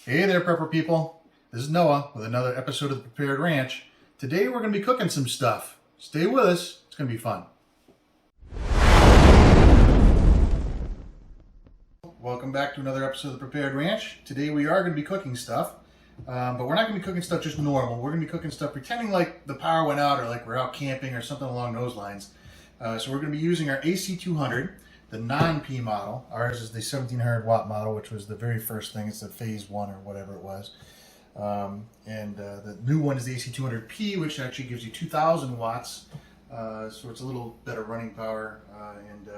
Hey there, prepper people. This is Noah with another episode of the Prepared Ranch. Today we're going to be cooking some stuff. Stay with us. It's going to be fun. Welcome back to another episode of the Prepared Ranch. Today we are going to be cooking stuff, but we're not going to be cooking stuff just normal. We're going to be cooking stuff pretending like the power went out or like we're out camping or something along those lines. So we're going to be using our AC200. The non-P model. Ours is the 1700 watt model, which was the very first thing. It's the phase 1 or whatever it was. The new one is the AC200P, which actually gives you 2000 watts. So it's a little better running power and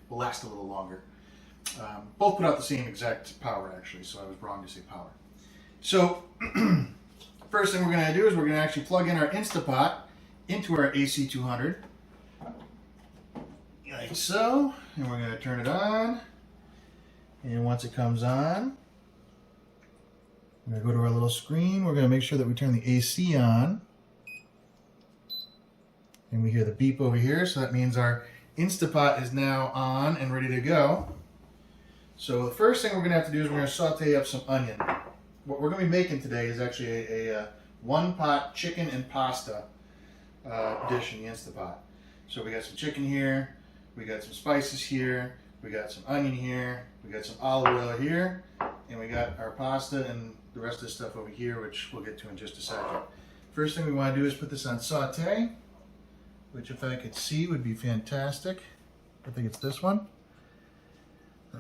will last a little longer. Both put out the same exact power, actually, so I was wrong to say power. So first thing we're going to do is we're going to actually plug in our Instapot into our AC200. Like so, and we're going to turn it on, and once it comes on, we're going to go to our little screen. We're going to make sure that we turn the AC on, and we hear the beep over here, so that means our Instapot is now on and ready to go. So the first thing we're going to have to do is we're going to saute up some onion. What we're going to be making today is actually a one-pot chicken and pasta dish in the Instapot. So we got some chicken here. We got some spices here, we got some onion here, we got some olive oil here, and we got our pasta and the rest of the stuff over here, which we'll get to in just a second. First thing we want to do is put this on saute, which if I could see would be fantastic. I think it's this one.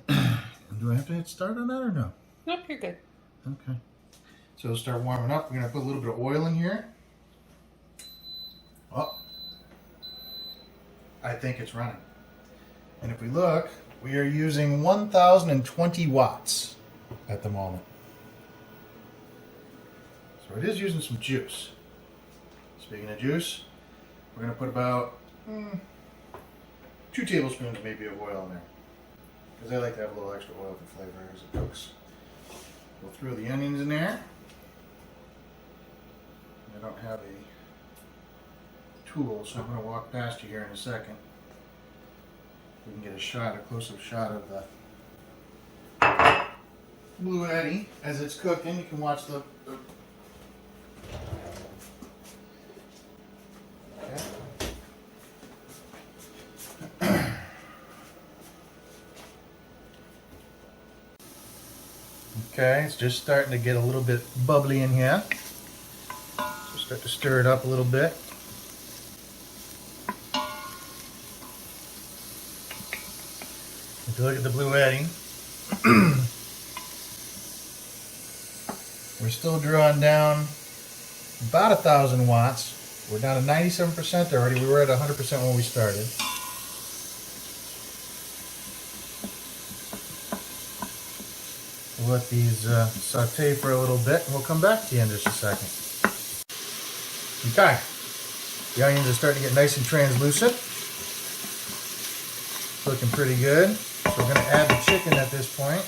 Do I have to hit start on that or no? Nope, you're good. Okay. So it'll start warming up. We're going to put a little bit of oil in here. Oh, I think it's running. And if we look, we are using 1020 watts at the moment. So it is using some juice. Speaking of juice, we're going to put about 2 tablespoons maybe of oil in there. Because I like to have a little extra oil for flavor as it cooks. We'll throw the onions in there. I don't have a tool, so I'm going to walk past you here in a second. We can get a close-up shot of the Bluetti as it's cooking. You can watch the Okay, it's just starting to get a little bit bubbly in here. So start to stir it up a little bit. If you look at the Bluetti, we're still drawing down about 1,000 watts. We're down to 97% already. We were at 100% when we started. We'll let these saute for a little bit, and we'll come back to you in just a second. Okay, the onions are starting to get nice and translucent. Looking pretty good. So we're going to add the chicken at this point.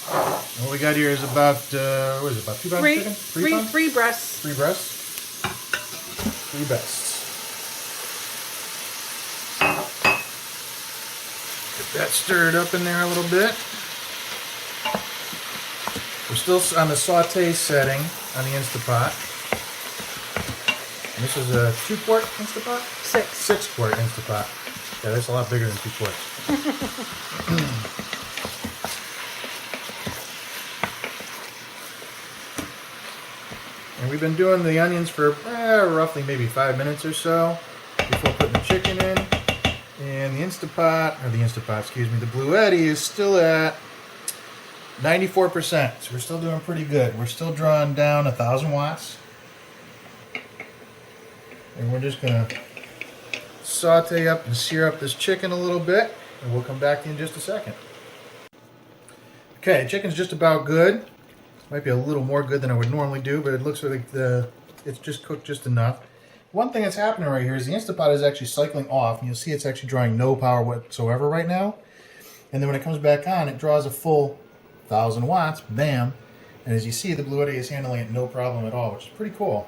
And what we got here is about, what is it, about 2 pounds of chicken? Three breasts. 3 breasts. 3 breasts. Get that stirred up in there a little bit. We're still on the saute setting on the Instapot. And this is a 2-quart Instapot? 6-quart Instapot. Yeah, that's a lot bigger than 2 quarts. And we've been doing the onions for roughly maybe 5 minutes or so before putting the chicken in. And the the Bluetti is still at 94%. So we're still doing pretty good. We're still drawing down 1,000 watts. And we're just going to saute up and sear up this chicken a little bit, and we'll come back to you in just a second. Okay, chicken's just about good. Might be a little more good than I would normally do, but it looks like it's just cooked just enough. One thing that's happening right here is the Instapot is actually cycling off, and you'll see it's actually drawing no power whatsoever right now. And then when it comes back on, it draws a full 1,000 watts, bam. And as you see, the Bluetti is handling it no problem at all, which is pretty cool.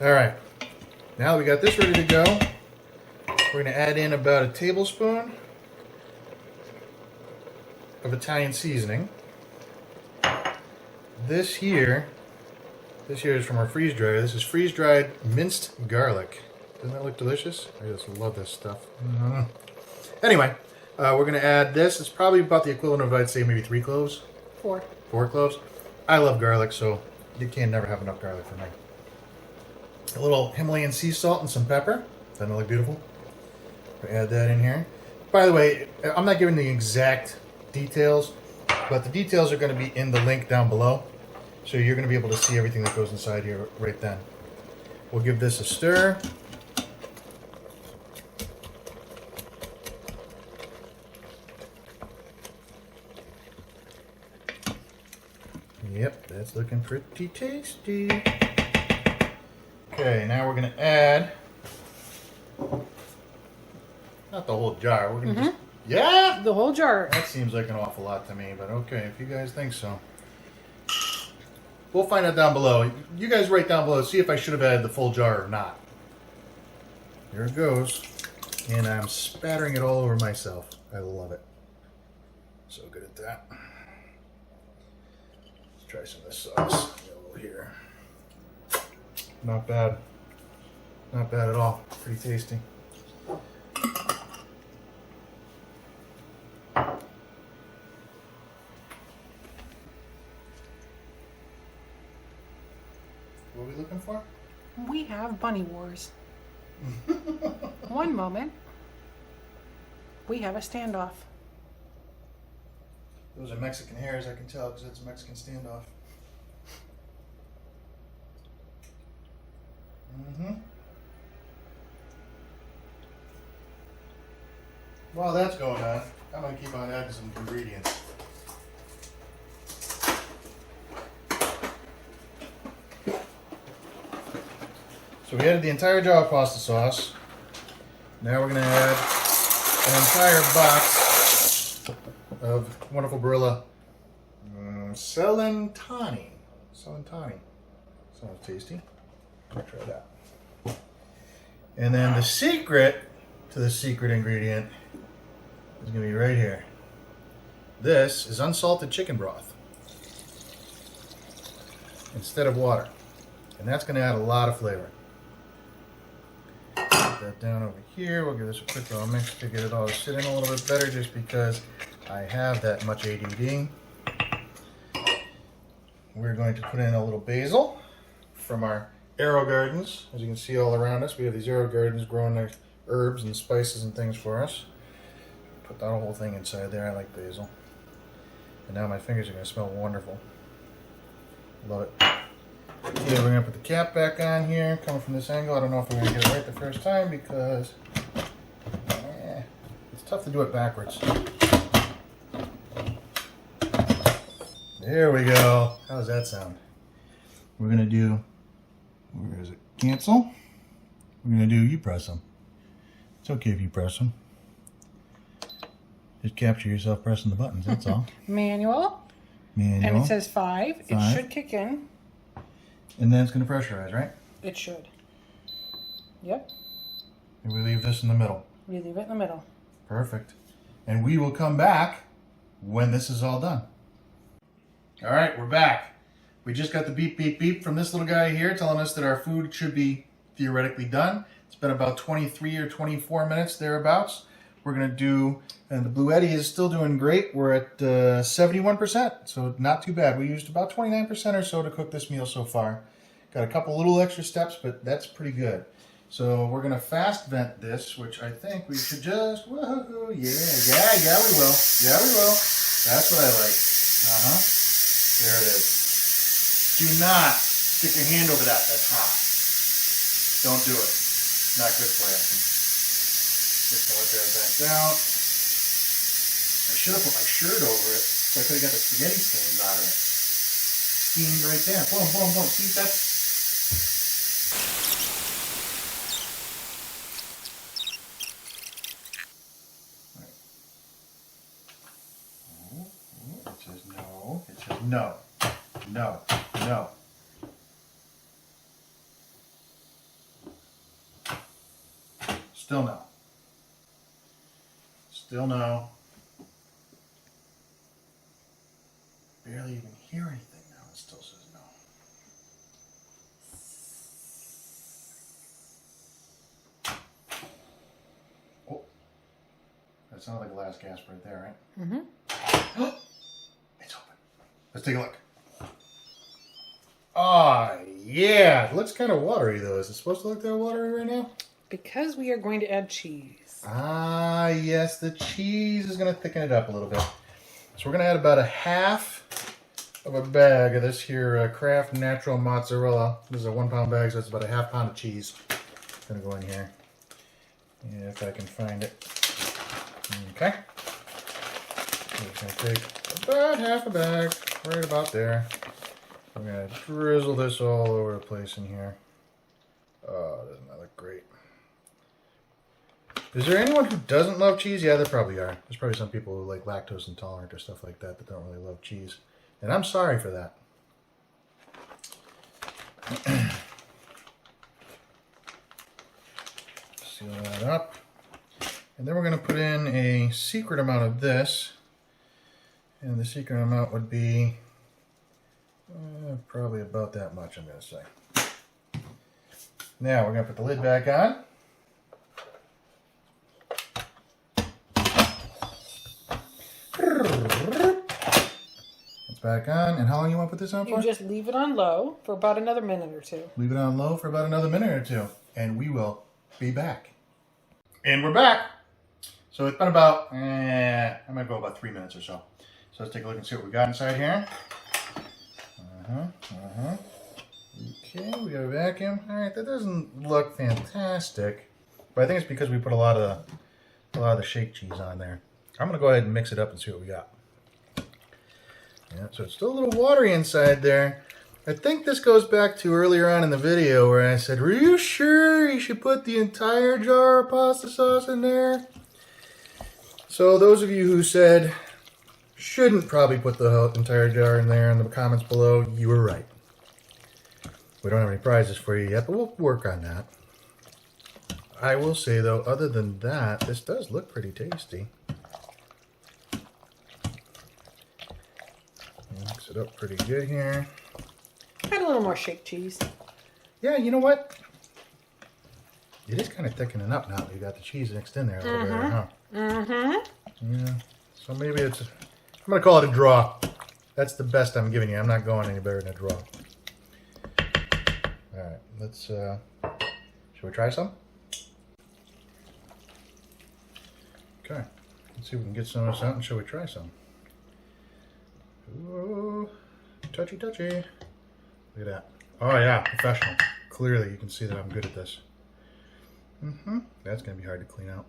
All right. Now that we got this ready to go, we're going to add in about a tablespoon of Italian seasoning. This here is from our freeze dryer. This is freeze dried minced garlic. Doesn't that look delicious? I just love this stuff. Anyway, we're gonna add this. It's probably about the equivalent of, I'd say, maybe 3 cloves. 4. 4 cloves. I love garlic, so you can never have enough garlic for me. A little Himalayan sea salt and some pepper. Doesn't that look beautiful? We add that in here. By the way, I'm not giving the exact details, but the details are going to be in the link down below. So you're going to be able to see everything that goes inside here right then. We'll give this a stir. Yep, that's looking pretty tasty. Okay, now we're going to add, not the whole jar, we're going to just, yeah? The whole jar. That seems like an awful lot to me, but okay, if you guys think so. We'll find out down below. You guys write down below, see if I should have added the full jar or not. Here it goes. And I'm spattering it all over myself. I love it. So good at that. Let's try some of this sauce. Over here. Not bad. Not bad at all. Pretty tasty. What are we looking for? We have bunny wars. One moment. We have a standoff. Those are Mexican hairs, I can tell, because it's a Mexican standoff. While that's going on, I'm going to keep on adding some ingredients. So we added the entire jar of pasta sauce. Now we're going to add an entire box of wonderful Barilla Celentani. Celentani. Sounds tasty. I'll try that. And then the secret to the secret ingredient is going to be right here. This is unsalted chicken broth instead of water. And that's going to add a lot of flavor. Put that down over here. We'll give this a quick little mix to get it all to sit in a little bit better just because I have that much ADD. We're going to put in a little basil from our Arrow Gardens. As you can see all around us, we have these Arrow Gardens growing their herbs and spices and things for us. Put that whole thing inside there. I like basil. And now my fingers are going to smell wonderful. Love it. Okay, we're going to put the cap back on here, coming from this angle. I don't know if we're going to get it right the first time because it's tough to do it backwards. There we go. How does that sound? We're going to do, where is it? Cancel. We're going to do, you press them. It's okay if you press them. Just capture yourself pressing the buttons, that's all. Manual. And it says 5. It should kick in. And then it's going to pressurize, right? It should. Yep. And we leave this in the middle. We leave it in the middle. Perfect. And we will come back when this is all done. All right, we're back. We just got the beep, beep, beep from this little guy here telling us that our food should be theoretically done. It's been about 23 or 24 minutes thereabouts. We're going to do, and the Bluetti is still doing great. We're at 71%, so not too bad. We used about 29% or so to cook this meal so far. Got a couple little extra steps, but that's pretty good. So we're going to fast vent this, which I think we should just, woohoo, yeah, we will. Yeah, we will. That's what I like. There it is. Do not stick your hand over that. That's hot. Don't do it. Not good for you. Just gonna let that vent out. I should have put my shirt over it so I could have got the spaghetti stains out of it. Steamed right there. Boom, boom, boom. See, that's... It says no. It says no. No. No. Still no. Still no. Barely even hear anything now. it still says no. Oh, that sounded like a last gasp right there, right? Mm-hmm. It's open. Let's take a look. Ah, yeah. It looks kind of watery, though. Is it supposed to look that watery right now? Because we are going to add cheese. Ah, yes. The cheese is going to thicken it up a little bit. So we're going to add about a half of a bag of this here Kraft Natural Mozzarella. This is a 1 pound bag, so it's about a half pound of cheese. Going to go in here. Yeah, if I can find it. Okay. So it's going to take about half a bag, right about there. I'm going to drizzle this all over the place in here. Oh, doesn't that look great? Is there anyone who doesn't love cheese? Yeah, there probably are. There's probably some people who like lactose intolerant or stuff like that don't really love cheese. And I'm sorry for that. Seal that up. And then we're going to put in a secret amount of this. And the secret amount would be probably about that much, I'm going to say. Now we're going to put the lid back on. It's back on. And how long you want to put this on for? You just leave it on low for about another minute or two. Leave it on low for about another minute or two. And we will be back. And we're back. So it's been about, I'm going to go about 3 minutes or so. So let's take a look and see what we got inside here. Okay, we got a vacuum. All right, that doesn't look fantastic, but I think it's because we put a lot of the shake cheese on there. I'm gonna go ahead and mix it up and see what we got. Yeah, so it's still a little watery inside there. I think this goes back to earlier on in the video where I said, "Were you sure you should put the entire jar of pasta sauce in there?" So those of you who said shouldn't probably put the entire jar in there in the comments below, you were right. We don't have any prizes for you yet, but we'll work on that. I will say, though, other than that, this does look pretty tasty. Mix it up pretty good here. Add a little more shake cheese. Yeah, you know what? It is kind of thickening up now that you got the cheese mixed in there a little bit, huh? Mm-hmm. Yeah, so maybe it's... I'm going to call it a draw. That's the best I'm giving you. I'm not going any better than a draw. All right, let's, should we try some? Okay, let's see if we can get some of this out and shall we try some? Ooh, touchy, touchy. Look at that. Oh yeah, professional. Clearly you can see that I'm good at this. That's going to be hard to clean out.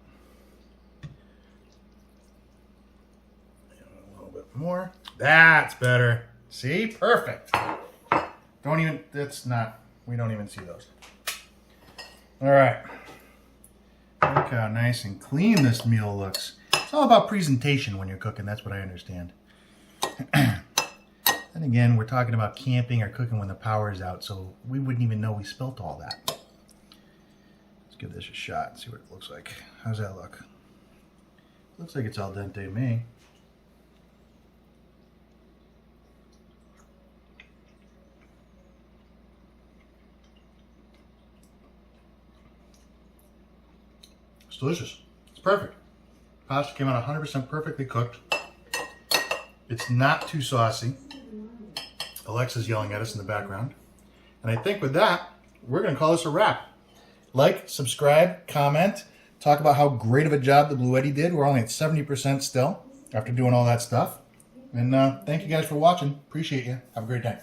More. That's better. See? Perfect. Don't even, that's not, we don't even see those. All right. Look how nice and clean this meal looks. It's all about presentation when you're cooking. That's what I understand. And again, we're talking about camping or cooking when the power is out, so we wouldn't even know we spilt all that. Let's give this a shot and see what it looks like. How's that look? Looks like it's al dente to me. It's delicious. It's perfect. Pasta came out 100% perfectly cooked. It's not too saucy. Alexa's yelling at us in the background. And I think with that, we're going to call this a wrap. Like, subscribe, comment, talk about how great of a job the Bluetti did. We're only at 70% still after doing all that stuff. And thank you guys for watching. Appreciate you. Have a great day.